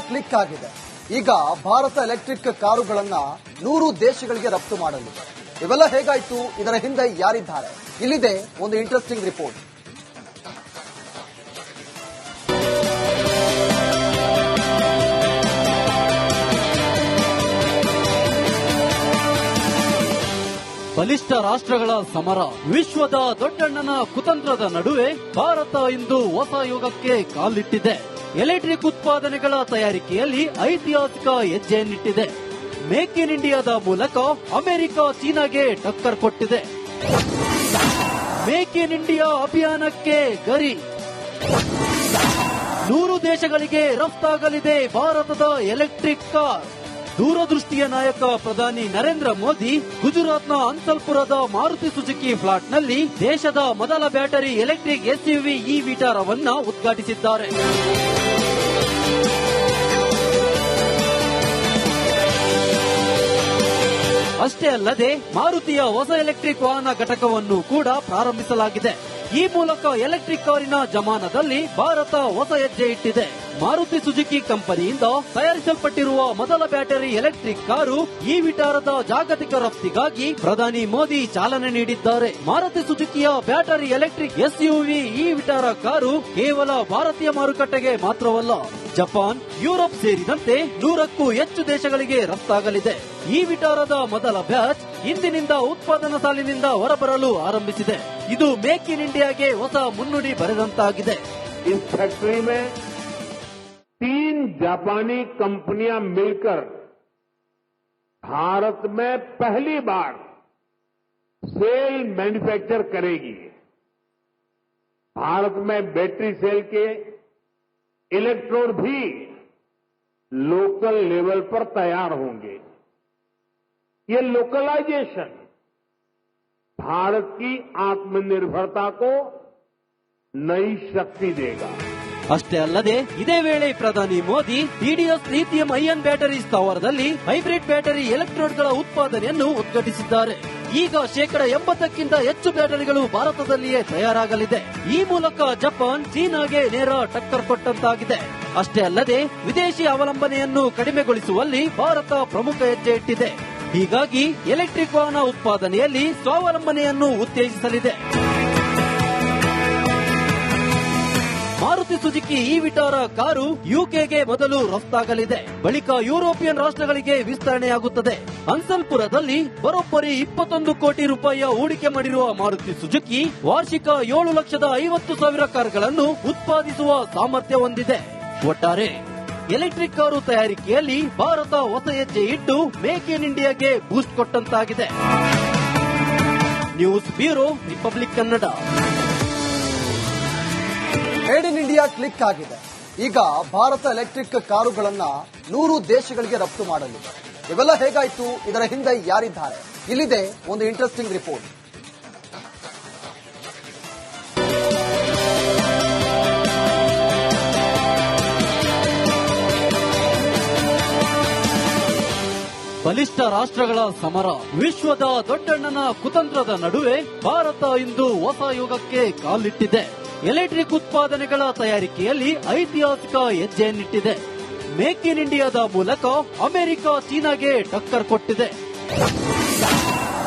Click ಆಗಿದೆ. ಈಗ Bharat electric ಕಾರುಗಳನ್ನ 100 ದೇಶಗಳಿಗೆ ರಫ್ತು ಮಾಡಲಿದೆ. ಇವೆಲ್ಲ ಹೇಗಾಯ್ತು, ಇದರ ಹಿಂದೆ ಯಾರಿದ್ದಾರೆ? ಇಲ್ಲಿದೆ ಒಂದು ಇಂಟ್ರೆಸ್ಟಿಂಗ್ ರಿಪೋರ್ಟ್. ಬಲಿಷ್ಠ ರಾಷ್ಟ್ರಗಳ ಸಮರ, ವಿಶ್ವದ ದೊಡ್ಡಣ್ಣನ ಕುತಂತ್ರದ ನಡುವೆ ಭಾರತ ಇಂದು ಹೊಸ ಯುಗಕ್ಕೆ ಕಾಲಿಟ್ಟಿದೆ. ಎಲೆಕ್ಟ್ರಿಕ್ ಉತ್ಪಾದನೆಗಳ ತಯಾರಿಕೆಯಲ್ಲಿ ಐತಿಹಾಸಿಕ ಹೆಜ್ಜೆಯನ್ನಿಟ್ಟಿದೆ. ಮೇಕ್ ಇನ್ ಇಂಡಿಯಾದ ಮೂಲಕ ಅಮೆರಿಕ ಚೀನಾಗೆ ಟಕ್ಕರ್ ಕೊಟ್ಟಿದೆ. ಮೇಕ್ ಇನ್ ಇಂಡಿಯಾ ಅಭಿಯಾನಕ್ಕೆ ಗರಿ. 100 ದೇಶಗಳಿಗೆ ರಫ್ತಾಗಲಿದೆ ಭಾರತದ ಎಲೆಕ್ಟ್ರಿಕ್ ಕಾರ್. ದೂರದೃಷ್ಟಿಯ ನಾಯಕ ಪ್ರಧಾನಿ ನರೇಂದ್ರ ಮೋದಿ ಗುಜರಾತ್ನ ಅನ್ಸಲ್ಪುರದ ಮಾರುತಿ ಸುಜುಕಿ ಫ್ಲಾಟ್ನಲ್ಲಿ ದೇಶದ ಮೊದಲ ಬ್ಯಾಟರಿ ಎಲೆಕ್ಟ್ರಿಕ್ ಎಸ್ಯುವಿ ಇ ವಿಟಾರವನ್ನ ಉದ್ಘಾಟಿಸಿದ್ದಾರೆ. ಅಷ್ಟೇ ಅಲ್ಲದೆ ಮಾರುತಿಯ ಹೊಸ ಎಲೆಕ್ಟ್ರಿಕ್ ವಾಹನ ಘಟಕವನ್ನು ಕೂಡ ಪ್ರಾರಂಭಿಸಲಾಗಿದೆ. ಈ ಮೂಲಕ ಎಲೆಕ್ಟ್ರಿಕ್ ಕಾರಿನ ಜಮಾನದಲ್ಲಿ ಭಾರತ ಹೊಸ ಹೆಜ್ಜೆ ಇಟ್ಟಿದೆ. ಮಾರುತಿ ಸುಜುಕಿ ಕಂಪನಿಯಿಂದ ತಯಾರಿಸಲ್ಪಟ್ಟಿರುವ ಮೊದಲ ಬ್ಯಾಟರಿ ಎಲೆಕ್ಟ್ರಿಕ್ ಕಾರು ಈ ವಿಟಾರದ ಜಾಗತಿಕ ರಫ್ತಿಗಾಗಿ ಪ್ರಧಾನಿ ಮೋದಿ ಚಾಲನೆ ನೀಡಿದ್ದಾರೆ. ಮಾರುತಿ ಸುಜುಕಿಯ ಬ್ಯಾಟರಿ ಎಲೆಕ್ಟ್ರಿಕ್ ಎಸ್ಯುವಿ ಈ ವಿಟಾರ ಕಾರು ಕೇವಲ ಭಾರತೀಯ ಮಾರುಕಟ್ಟೆಗೆ ಮಾತ್ರವಲ್ಲ, ಜಪಾನ್, ಯುರೋಪ್ ಸೇರಿದಂತೆ 100ಕ್ಕೂ ಹೆಚ್ಚು ದೇಶಗಳಿಗೆ ರಫ್ತಾಗಲಿದೆ. ಈ ವಿಟಾರದ ಮೊದಲ ಬ್ಯಾಚ್ ಇಂದಿನಿಂದ ಉತ್ಪಾದನಾ ಸಾಲಿನಿಂದ ಹೊರಬರಲು ಆರಂಭಿಸಿದೆ. ಇದು ಮೇಕ್ ಇನ್ ಇಂಡಿಯಾಗೆ ಹೊಸ ಮುನ್ನುಡಿ ಬರೆದಂತಾಗಿದೆ. इस फैक्ट्री में 3 जापानी कंपनियां मिलकर भारत में पहली बार सेल मैन्युफैक्चर करेगी. भारत में बैटरी सेल के इलेक्ट्रोड भी लोकल लेवल पर तैयार होंगे. ये लोकलाइजेशन भारत की आत्मनिर्भरता को नई शक्ति देगा. ಅಷ್ಟೇ ಅಲ್ಲದೆ ಇದೇ ವೇಳೆ ಪ್ರಧಾನಿ Modi TDS lithium ion battery ಸ್ಥಾವರದಲ್ಲಿ ಹೈಬ್ರಿಡ್ ಬ್ಯಾಟರಿ ಎಲೆಕ್ಟ್ರೋಡ್ಗಳ ಉತ್ಪಾದನೆಯನ್ನು ಉದ್ಘಾಟಿಸಿದ್ದಾರೆ. ಈಗ 80%ಕ್ಕಿಂತ ಹೆಚ್ಚು ಬ್ಯಾಟರಿಗಳು ಭಾರತದಲ್ಲಿಯೇ ತಯಾರಾಗಲಿದೆ. ಈ ಮೂಲಕ ಜಪಾನ್, ಚೀನಾಗೆ ನೇರ ಟಕ್ಕರ್ ಕೊಟ್ಟಂತಾಗಿದೆ. ಅಷ್ಟೇ ಅಲ್ಲದೆ ವಿದೇಶಿ ಅವಲಂಬನೆಯನ್ನು ಕಡಿಮೆಗೊಳಿಸುವಲ್ಲಿ ಭಾರತ ಪ್ರಮುಖ ಹೆಜ್ಜೆ ಇಟ್ಟಿದೆ. ಹೀಗಾಗಿ ಎಲೆಕ್ಟ್ರಿಕ್ ವಾಹನ ಉತ್ಪಾದನೆಯಲ್ಲಿ ಸ್ವಾವಲಂಬನೆಯನ್ನು ಉತ್ತೇಜಿಸಲಿದೆ. ಮಾರುತಿ ಸುಜುಕಿ ಈ ವಿಟಾರ ಕಾರು ಯುಕೆಗೆ ಮೊದಲು ರಫ್ತಾಗಲಿದೆ. ಬಳಿಕ ಯುರೋಪಿಯನ್ ರಾಷ್ಟ್ರಗಳಿಗೆ ವಿಸ್ತರಣೆಯಾಗುತ್ತದೆ. ಅನ್ಸಲ್ಪುರದಲ್ಲಿ ಬರೋಬ್ಬರಿ 21 ಕೋಟಿ ರೂಪಾಯಿಯ ಹೂಡಿಕೆ ಮಾಡಿರುವ ಮಾರುತಿ ಸುಜುಕಿ ವಾರ್ಷಿಕ 7,50,000 ಕಾರುಗಳನ್ನು ಉತ್ಪಾದಿಸುವ ಸಾಮರ್ಥ್ಯ ಹೊಂದಿದೆ. ಒಟ್ಟಾರೆ ಎಲೆಕ್ಟ್ರಿಕ್ ಕಾರು ತಯಾರಿಕೆಯಲ್ಲಿ ಭಾರತ ಹೊಸ ಹೆಜ್ಜೆ ಇಟ್ಟು ಮೇಕ್ ಇನ್ ಇಂಡಿಯಾಗೆ ಬೂಸ್ಟ್ ಕೊಟ್ಟಂತಾಗಿದೆ. News bureau, Republic Kannada. Made in India click ಆಗಿದೆ. ಈಗ ಭಾರತ ಎಲೆಕ್ಟ್ರಿಕ್ ಕಾರುಗಳನ್ನ 100 ದೇಶಗಳಿಗೆ ರಫ್ತು ಮಾಡಲಿದೆ. ಇವೆಲ್ಲ ಹೇಗಾಯ್ತು, ಇದರ ಹಿಂದೆ ಯಾರಿದ್ದಾರೆ? ಇಲ್ಲಿದೆ ಒಂದು ಇಂಟ್ರೆಸ್ಟಿಂಗ್ ರಿಪೋರ್ಟ್. ಬಲಿಷ್ಠ ರಾಷ್ಟ್ರಗಳ ಸಮರ, ವಿಶ್ವದ ದೊಡ್ಡಣ್ಣನ ಕುತಂತ್ರದ ನಡುವೆ ಭಾರತ ಇಂದು ಹೊಸ ಯುಗಕ್ಕೆ ಕಾಲಿಟ್ಟಿದೆ. ಎಲೆಕ್ಟ್ರಿಕ್ ಉತ್ಪಾದನೆಗಳ ತಯಾರಿಕೆಯಲ್ಲಿ ಐತಿಹಾಸಿಕ ಹೆಜ್ಜೆಯನ್ನಿಟ್ಟಿದೆ. ಮೇಕ್ ಇನ್ ಇಂಡಿಯಾದ ಮೂಲಕ ಅಮೆರಿಕ ಚೀನಾಗೆ ಟಕ್ಕರ್ ಕೊಟ್ಟಿದೆ.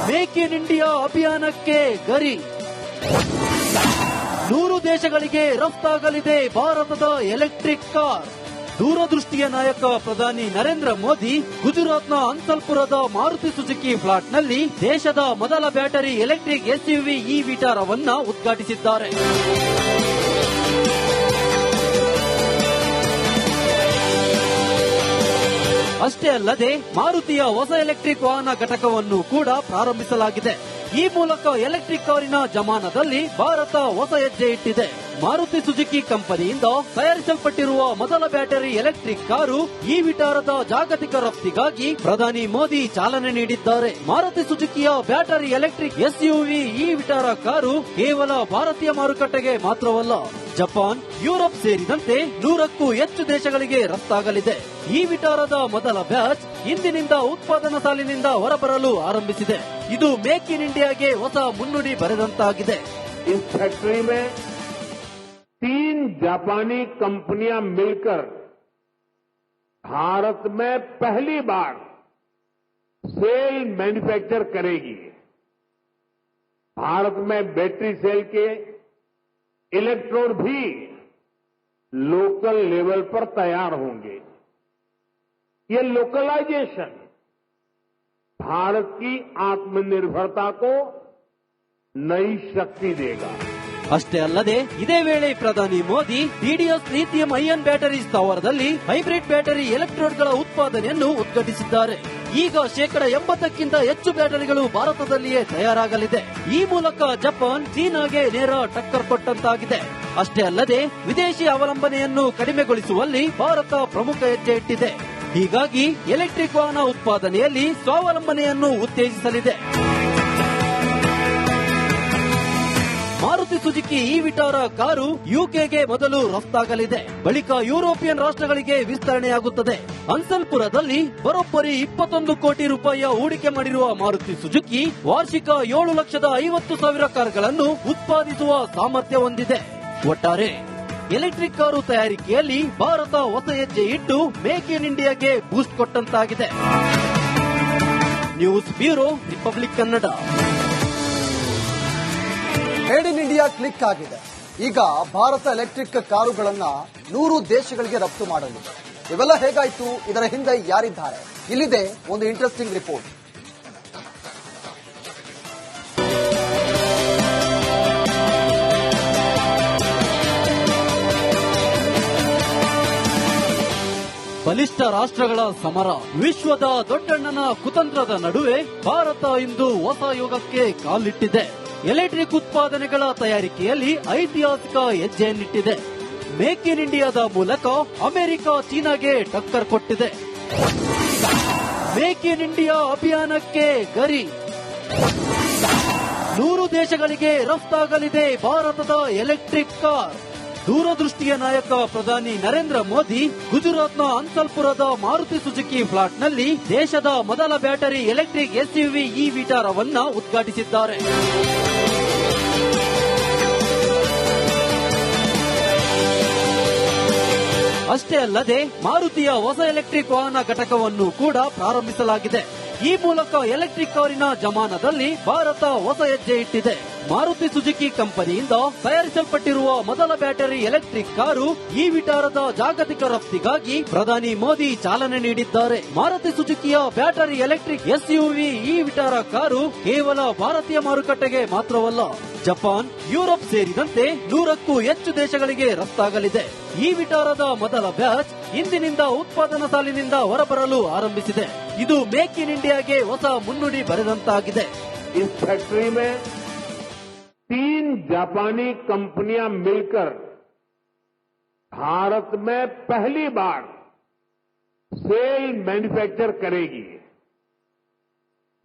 ಮೇಕ್ ಇನ್ ಇಂಡಿಯಾ ಅಭಿಯಾನಕ್ಕೆ ಗರಿ. 100 ದೇಶಗಳಿಗೆ ರಫ್ತಾಗಲಿದೆ ಭಾರತದ ಎಲೆಕ್ಟ್ರಿಕ್ ಕಾರ್. ದೂರದೃಷ್ಟಿಯ ನಾಯಕ ಪ್ರಧಾನಿ ನರೇಂದ್ರ ಮೋದಿ ಗುಜರಾತ್ನ ಅನ್ಸಲ್ಪುರದ ಮಾರುತಿ ಸುಜುಕಿ ಫ್ಲಾಟ್ನಲ್ಲಿ ದೇಶದ ಮೊದಲ ಬ್ಯಾಟರಿ ಎಲೆಕ್ಟ್ರಿಕ್ ಎಸ್ಯುವಿ ಇ ವಿಟಾರವನ್ನ ಉದ್ಘಾಟಿಸಿದ್ದಾರೆ. ಅಷ್ಟೇ ಅಲ್ಲದೆ ಮಾರುತಿಯ ಹೊಸ ಎಲೆಕ್ಟ್ರಿಕ್ ವಾಹನ ಘಟಕವನ್ನು ಕೂಡ ಪ್ರಾರಂಭಿಸಲಾಗಿದೆ. ಈ ಮೂಲಕ ಎಲೆಕ್ಟ್ರಿಕ್ ಕಾರಿನ ಜಮಾನದಲ್ಲಿ ಭಾರತ ಹೊಸ ಹೆಜ್ಜೆ ಇಟ್ಟಿದೆ. ಮಾರುತಿ ಸುಜುಕಿ ಕಂಪನಿಯಿಂದ ತಯಾರಿಸಲ್ಪಟ್ಟಿರುವ ಮೊದಲ ಬ್ಯಾಟರಿ ಎಲೆಕ್ಟ್ರಿಕ್ ಕಾರು ಈ ವಿಟಾರದ ಜಾಗತಿಕ ರಫ್ತಿಗಾಗಿ ಪ್ರಧಾನಿ ಮೋದಿ ಚಾಲನೆ ನೀಡಿದ್ದಾರೆ. ಮಾರುತಿ ಸುಜುಕಿಯ ಬ್ಯಾಟರಿ ಎಲೆಕ್ಟ್ರಿಕ್ ಎಸ್ಯುವಿ ಈ ವಿಟಾರ ಕಾರು ಕೇವಲ ಭಾರತೀಯ ಮಾರುಕಟ್ಟೆಗೆ ಮಾತ್ರವಲ್ಲ, ಜಪಾನ್, ಯುರೋಪ್ ಸೇರಿದಂತೆ 100ಕ್ಕೂ ಹೆಚ್ಚು ದೇಶಗಳಿಗೆ ರಫ್ತಾಗಲಿದೆ. ಈ ವಿಟಾರದ ಮೊದಲ ಬ್ಯಾಚ್ ಇಂದಿನಿಂದ ಉತ್ಪಾದನಾ ಸಾಲಿನಿಂದ ಹೊರಬರಲು ಆರಂಭಿಸಿದೆ. ಇದು ಮೇಕ್ ಇನ್ ಇಂಡಿಯಾಗೆ ಹೊಸ ಮುನ್ನುಡಿ ಬರೆದಂತಾಗಿದೆ. इस फैक्ट्री में 3 जापानी कंपनियां मिलकर भारत में पहली बार सेल मैन्युफैक्चर करेगी। भारत में बैटरी सेल के इलेक्ट्रोड भी लोकल लेवल पर तैयार होंगे। ये लोकलाइजेशन भारत की आत्मनिर्भरता को नई शक्ति देगा। ಅಷ್ಟೇ ಅಲ್ಲದೆ ಇದೇ ವೇಳೆ ಪ್ರಧಾನಿ Modi TDS lithium ion battery ಸ್ಥಾವರದಲ್ಲಿ ಹೈಬ್ರಿಡ್ ಬ್ಯಾಟರಿ ಎಲೆಕ್ಟ್ರೋಡ್ಗಳ ಉತ್ಪಾದನೆಯನ್ನು ಉದ್ಘಾಟಿಸಿದ್ದಾರೆ. ಈಗ 80%ಕ್ಕಿಂತ ಹೆಚ್ಚು ಬ್ಯಾಟರಿಗಳು ಭಾರತದಲ್ಲಿಯೇ ತಯಾರಾಗಲಿದೆ. ಈ ಮೂಲಕ ಜಪಾನ್ ಚೀನಾಗೆ ನೇರ ಟಕ್ಕರ್ ಕೊಟ್ಟಂತಾಗಿದೆ. ಅಷ್ಟೇ ಅಲ್ಲದೆ ವಿದೇಶಿ ಅವಲಂಬನೆಯನ್ನು ಕಡಿಮೆಗೊಳಿಸುವಲ್ಲಿ ಭಾರತ ಪ್ರಮುಖ ಹೆಜ್ಜೆ ಇಟ್ಟಿದೆ. ಹೀಗಾಗಿ ಎಲೆಕ್ಟ್ರಿಕ್ ವಾಹನ ಉತ್ಪಾದನೆಯಲ್ಲಿ ಸ್ವಾವಲಂಬನೆಯನ್ನು ಉತ್ತೇಜಿಸಲಿದೆ. ಮಾರುತಿ ಸುಜುಕಿ ಈ ವಿಟಾರ ಕಾರು ಯುಕೆಗೆ ಮೊದಲು ರಫ್ತಾಗಲಿದೆ. ಬಳಿಕ ಯುರೋಪಿಯನ್ ರಾಷ್ಟ್ರಗಳಿಗೆ ವಿಸ್ತರಣೆಯಾಗುತ್ತದೆ. ಅನ್ಸಲ್ಪುರದಲ್ಲಿ ಬರೋಬ್ಬರಿ 21 ಕೋಟಿ ರೂಪಾಯಿಯ ಹೂಡಿಕೆ ಮಾಡಿರುವ ಮಾರುತಿ ಸುಜುಕಿ ವಾರ್ಷಿಕ 7,50,000 ಕಾರುಗಳನ್ನು ಉತ್ಪಾದಿಸುವ ಸಾಮರ್ಥ್ಯ ಹೊಂದಿದೆ. ಒಟ್ಟಾರೆ ಎಲೆಕ್ಟ್ರಿಕ್ ಕಾರು ತಯಾರಿಕೆಯಲ್ಲಿ ಭಾರತ ಹೊಸ ಹೆಜ್ಜೆ ಇಟ್ಟು ಮೇಕ್ ಇನ್ ಇಂಡಿಯಾಗೆ ಬೂಸ್ಟ್ ಕೊಟ್ಟಂತಾಗಿದೆ. News bureau, Republic Kannada. Made in India click ಆಗಿದೆ. ಈಗ ಭಾರತ ಎಲೆಕ್ಟ್ರಿಕ್ ಕಾರುಗಳನ್ನ 100 ದೇಶಗಳಿಗೆ ರಫ್ತು ಮಾಡಲಿದೆ. ಇವೆಲ್ಲ ಹೇಗಾಯ್ತು, ಇದರ ಹಿಂದೆ ಯಾರಿದ್ದಾರೆ? ಇಲ್ಲಿದೆ ಒಂದು ಇಂಟ್ರೆಸ್ಟಿಂಗ್ ರಿಪೋರ್ಟ್. ಬಲಿಷ್ಠ ರಾಷ್ಟ್ರಗಳ ಸಮರ, ವಿಶ್ವದ ದೊಡ್ಡಣ್ಣನ ಕುತಂತ್ರದ ನಡುವೆ ಭಾರತ ಇಂದು ಹೊಸ ಯುಗಕ್ಕೆ ಕಾಲಿಟ್ಟಿದೆ. ಎಲೆಕ್ಟ್ರಿಕ್ ಉತ್ಪಾದನೆಗಳ ತಯಾರಿಕೆಯಲ್ಲಿ ಐತಿಹಾಸಿಕ ಹೆಜ್ಜೆಯನ್ನಿಟ್ಟಿದೆ. ಮೇಕ್ ಇನ್ ಇಂಡಿಯಾದ ಮೂಲಕ ಅಮೆರಿಕ ಚೀನಾಗೆ ಟಕ್ಕರ್ ಕೊಟ್ಟಿದೆ. ಮೇಕ್ ಇನ್ ಇಂಡಿಯಾ ಅಭಿಯಾನಕ್ಕೆ ಗರಿ. 100 ದೇಶಗಳಿಗೆ ರಫ್ತಾಗಲಿದೆ ಭಾರತದ ಎಲೆಕ್ಟ್ರಿಕ್ ಕಾರ್. ದೂರದೃಷ್ಟಿಯ ನಾಯಕ ಪ್ರಧಾನಿ ನರೇಂದ್ರ ಮೋದಿ ಗುಜರಾತ್ನ ಅನ್ಸಲ್ಪುರದ ಮಾರುತಿ ಸುಜುಕಿ ಫ್ಲಾಟ್ನಲ್ಲಿ ದೇಶದ ಮೊದಲ ಬ್ಯಾಟರಿ ಎಲೆಕ್ಟ್ರಿಕ್ ಎಸ್ಯುವಿ ಈ ವಿಟಾರವನ್ನ ಉದ್ಘಾಟಿಸಿದ್ದಾರೆ. ಅಷ್ಟೇ ಅಲ್ಲದೆ ಮಾರುತಿಯ ಹೊಸ ಎಲೆಕ್ಟ್ರಿಕ್ ವಾಹನ ಘಟಕವನ್ನು ಕೂಡ ಪ್ರಾರಂಭಿಸಲಾಗಿದೆ. ಈ ಮೂಲಕ ಎಲೆಕ್ಟ್ರಿಕ್ ಕಾರಿನ ಜಮಾನದಲ್ಲಿ ಭಾರತ ಹೊಸ ಹೆಜ್ಜೆ ಇಟ್ಟಿದೆ. ಮಾರುತಿ ಸುಜುಕಿ ಕಂಪನಿಯಿಂದ ತಯಾರಿಸಲ್ಪಟ್ಟಿರುವ ಮೊದಲ ಬ್ಯಾಟರಿ ಎಲೆಕ್ಟ್ರಿಕ್ ಕಾರು ಈ ವಿಟಾರದ ಜಾಗತಿಕ ರಫ್ತಿಗಾಗಿ ಪ್ರಧಾನಿ ಮೋದಿ ಚಾಲನೆ ನೀಡಿದ್ದಾರೆ. ಮಾರುತಿ ಸುಜುಕಿಯ ಬ್ಯಾಟರಿ ಎಲೆಕ್ಟ್ರಿಕ್ ಎಸ್ಯುವಿ ಈ ವಿಟಾರ ಕಾರು ಕೇವಲ ಭಾರತೀಯ ಮಾರುಕಟ್ಟೆಗೆ ಮಾತ್ರವಲ್ಲ, ಜಪಾನ್, ಯುರೋಪ್ ಸೇರಿದಂತೆ 100ಕ್ಕೂ ಹೆಚ್ಚು ದೇಶಗಳಿಗೆ ರಫ್ತಾಗಲಿದೆ. ಈ ವಿಟಾರದ ಮೊದಲ ಬ್ಯಾಚ್ ಇಂದಿನಿಂದ ಉತ್ಪಾದನಾ ಸಾಲಿನಿಂದ ಹೊರಬರಲು ಆರಂಭಿಸಿದೆ. ಇದು ಮೇಕ್ ಇನ್ ಇಂಡಿಯಾಗೆ ಹೊಸ ಮುನ್ನುಡಿ ಬರೆದಂತಾಗಿದೆ. इस फैक्ट्री में 3 जापानी कंपनियां मिलकर भारत में पहली बार सेल मैन्युफैक्चर करेगी।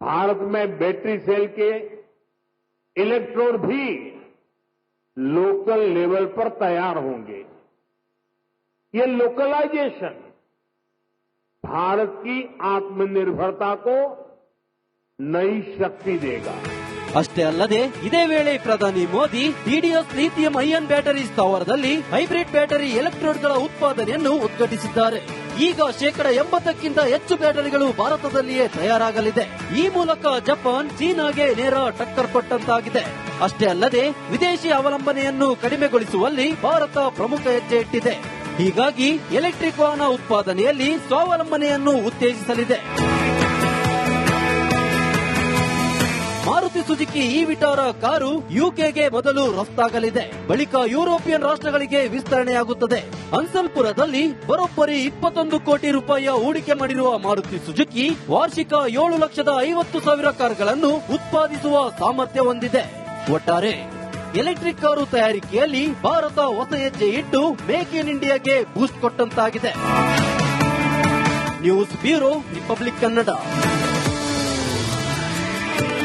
भारत में बैटरी सेल के इलेक्ट्रोड भी लोकल लेवल पर तैयार होंगे। ये लोकलाइजेशन भारत की आत्मनिर्भरता को नई शक्ति देगा। ಅಷ್ಟೇ ಅಲ್ಲದೆ ಇದೇ ವೇಳೆ ಪ್ರಧಾನಿ Modi TDS lithium ion battery ಸ್ಥಾವರದಲ್ಲಿ ಹೈಬ್ರಿಡ್ ಬ್ಯಾಟರಿ ಎಲೆಕ್ಟ್ರೋಡ್ಗಳ ಉತ್ಪಾದನೆಯನ್ನು ಉದ್ಘಾಟಿಸಿದ್ದಾರೆ. ಈಗ 80%ಕ್ಕಿಂತ ಹೆಚ್ಚು ಬ್ಯಾಟರಿಗಳು ಭಾರತದಲ್ಲಿಯೇ ತಯಾರಾಗಲಿದೆ. ಈ ಮೂಲಕ ಜಪಾನ್ ಚೀನಾಗೆ ನೇರ ಟಕ್ಕರ್ ಕೊಟ್ಟಂತಾಗಿದೆ. ಅಷ್ಟೇ ಅಲ್ಲದೆ ವಿದೇಶಿ ಅವಲಂಬನೆಯನ್ನು ಕಡಿಮೆಗೊಳಿಸುವಲ್ಲಿ ಭಾರತ ಪ್ರಮುಖ ಹೆಜ್ಜೆ ಇಟ್ಟಿದೆ. ಹೀಗಾಗಿ ಎಲೆಕ್ಟ್ರಿಕ್ ವಾಹನ ಉತ್ಪಾದನೆಯಲ್ಲಿ ಸ್ವಾವಲಂಬನೆಯನ್ನು ಉತ್ತೇಜಿಸಲಿದೆ. ಮಾರುತಿ ಸುಜುಕಿ ಈ ವಿಟಾರ ಕಾರು ಯುಕೆಗೆ ಮೊದಲು ರಫ್ತಾಗಲಿದೆ. ಬಳಿಕ ಯುರೋಪಿಯನ್ ರಾಷ್ಟ್ರಗಳಿಗೆ ವಿಸ್ತರಣೆಯಾಗುತ್ತದೆ. ಅನ್ಸಲ್ಪುರದಲ್ಲಿ ಬರೋಬ್ಬರಿ 21 ಕೋಟಿ ರೂಪಾಯಿಯ ಹೂಡಿಕೆ ಮಾಡಿರುವ ಮಾರುತಿ ಸುಜುಕಿ ವಾರ್ಷಿಕ 7,50,000 ಕಾರುಗಳನ್ನು ಉತ್ಪಾದಿಸುವ ಸಾಮರ್ಥ್ಯ ಹೊಂದಿದೆ. ಒಟ್ಟಾರೆ ಎಲೆಕ್ಟ್ರಿಕ್ ಕಾರು ತಯಾರಿಕೆಯಲ್ಲಿ ಭಾರತ ಹೊಸ ಹೆಜ್ಜೆ ಇಟ್ಟು ಮೇಕ್ ಇನ್ ಇಂಡಿಯಾಗೆ ಬೂಸ್ಟ್ ಕೊಟ್ಟಂತಾಗಿದೆ. News bureau, Republic Kannada.